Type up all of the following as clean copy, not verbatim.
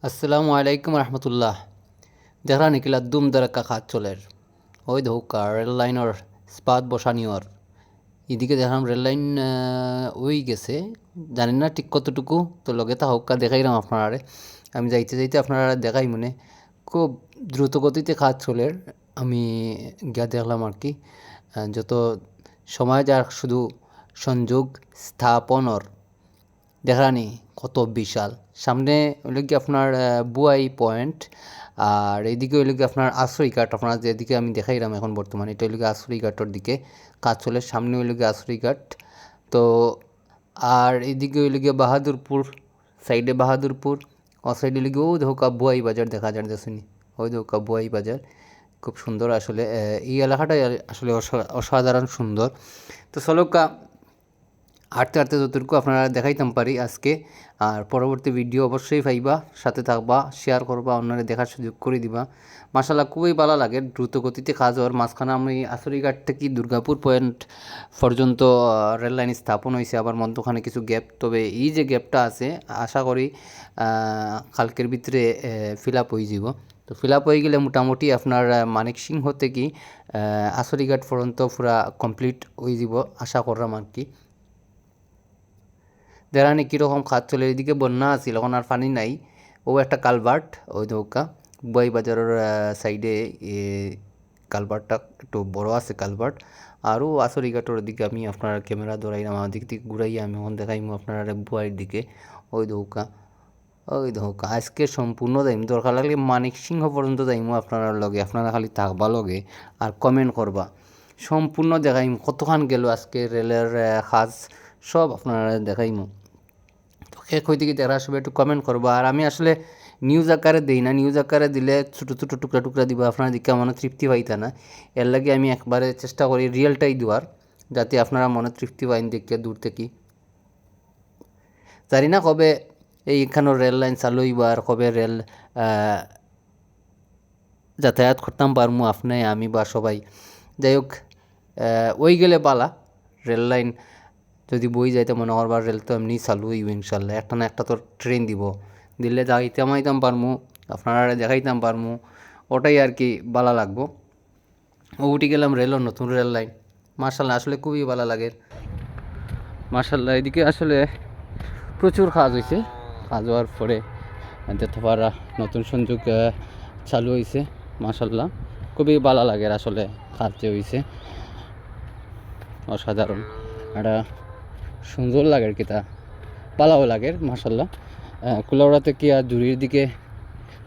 আসসালামু আলাইকুম রহমতুল্লাহ। দেখরা নিখিলা দুম দারাক্কা খাত চলের ওই ধোকা রেল লাইনের স্পাত বসানিওর এদিকে দেখলাম রেল লাইন ওই গেছে, জানেন না ঠিক কতটুকু, তো লগে তা হক্কা দেখাইলাম আপনারা। আমি যাইতে যাইতে আপনারা দেখাই মনে খুব দ্রুত গতিতে খাত চলের। আমি গিয়া দেখলাম আর কি, যত সময় যার শুধু সংযোগ স্থাপনর দেখানি কত বিশাল। সামনে হইল কি আপনার বুয়াই পয়েন্ট, আর এইদিকে হইল কি আপনার আশ্রয় ঘাট। আপনার যেদিকে আমি দেখাইলাম এখন বর্তমানে, এটা হইল কি আশ্রয় ঘাটর দিকে কাজ চলে। সামনে হইল কি আশ্রয় ঘাট, তো আর এইদিকে হইল গিয়ে বাহাদুরপুর, সাইডে বাহাদুরপুর, ও সাইডে হইল গিয়ে ও দেখো বুয়াই বাজার দেখা যায় দেখুনি, ওই দেখো বুয়াই বাজার। খুব সুন্দর আসলে এই এলাকাটাই আসলে অসাধারণ সুন্দর। তো চলকা হাঁটতে হাঁটতে যতটুকু আপনারা দেখাইতাম পারি আজকে। আর পরবর্তী ভিডিও অবশ্যই পাইবা, সাথে থাকবা, শেয়ার করবা, অন্যরা দেখার সুযোগ করে দিবা। মাশাআল্লাহ খুবই ভালো লাগে দ্রুত গতিতে কাজ হওয়ার। মাঝখানে আমি আশুরিঘাট থেকে দুর্গাপুর পয়েন্ট পর্যন্ত রেল লাইন স্থাপন হয়েছে, আবার মধ্যখানে কিছু গ্যাপ। তবে এই যে গ্যাপটা আছে আশা করি কালকের ভিতরে ফিল আপ হয়ে যাব। তো ফিল আপ হয়ে গেলে মোটামুটি আপনার মানিক সিংহ থেকে আশুরিঘাট পর্যন্ত পুরা কমপ্লিট হয়ে যাব আশা করলাম আর কি। দেরানি কীরকম খাত চলে, এদিকে বন্যা আছিল, এখন আর পানি নাই। ও একটা কালভার্ট, ওই নৌকা বুয়াই বাজারের সাইডে কালভার্টটা একটু বড় আছে কালভার্ট। আরও আসরিঘাটোর দিকে আমি আপনার ক্যামেরা ধরাইলাম, আমার দিক থেকে ঘুরাইয়া আমি এখন দেখাইমু আপনার বুয়াইয়ের দিকে। ওই নৌকা, ওই নৌকা আজকে সম্পূর্ণ যাইম, দরকার লাগলে মানিক সিংহ পর্যন্ত যাইমু আপনার লগে। আপনারা খালি থাকবা লগে আর কমেন্ট করবা, সম্পূর্ণ দেখাইম কতখান গেল আজকে রেলের কাজ সব আপনারা দেখাইমু। এক হইতে কি যারা সবাই একটু কমেন্ট করবো। আর আমি আসলে নিউজ আকারে দিই না, নিউজ আকারে দিলে ছোটো ছোটো টুকরা টুকরা দিব, আপনারা দিকে মনে তৃপ্তি পাইতা না। এর লাগে আমি একবারে চেষ্টা করি রিয়েলটাই দেওয়ার, যাতে আপনারা মনে তৃপ্তি পাইন দেখে দূর থেকে। জানি না কবে এইখানো রেল লাইন চালু হইব আর কবে রেল যাতায়াত করতাম পারমু আপনি আমি বা সবাই। যাই হোক, ওই গেলে পালা রেল লাইন যদি বই যাইতে মনে করবার রেল তো এমনি চালু হইব ইনশাল্লাহ। একটা না একটা তো ট্রেন দিলে যাইতাম আইতাম পারমু, আপনারা দেখাইতাম পারমু, ওটাই আর কি ভালো লাগবো। ও উঠে গেলাম রেলও নতুন রেল লাইন, মার্শাল্লাহ আসলে খুবই ভালো লাগে। মার্শাল্লাহ এদিকে আসলে প্রচুর কাজ হয়েছে, কাজ হওয়ার পরে যতবার নতুন সংযোগ চালু হয়েছে, মার্শাল্লাহ খুবই ভালো লাগে আসলে। কাজ যে হয়েছে অসাধারণ, একটা সুন্দর লাগে আর কি, তা ভালোও লাগে মার্শাল্লাহ। কুলাউড়া থেকে আর জুড়ির দিকে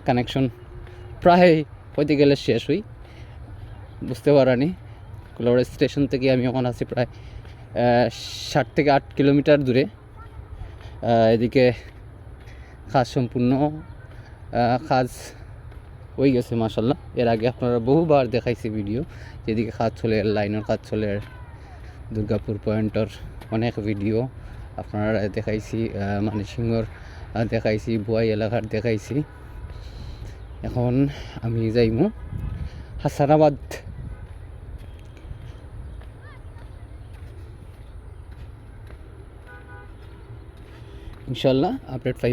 কানেকশন প্রায় হইতে গেলে শেষ হই, বুঝতে পারানি। কুলাউড়া স্টেশন থেকে আমি এখন আছি প্রায় 7 থেকে 8 কিলোমিটার দূরে। এদিকে কাজ সম্পূর্ণ কাজ হয়ে গেছে মার্শাল্লাহ। এর আগে আপনারা বহুবার দেখাইছি ভিডিও, যেদিকে কাজ চলে লাইনের কাজ চলে, দুর্গাপুর পয়েন্টর অনেক ভিডিও আপনারা দেখাইছি, মানে সিংহর দেখাইছি, বুয়াই এলাকার দেখাইছি। এখন আমি যাইমু হাসানাবাদ। ইনশাল্লাহ আপডেট পাই।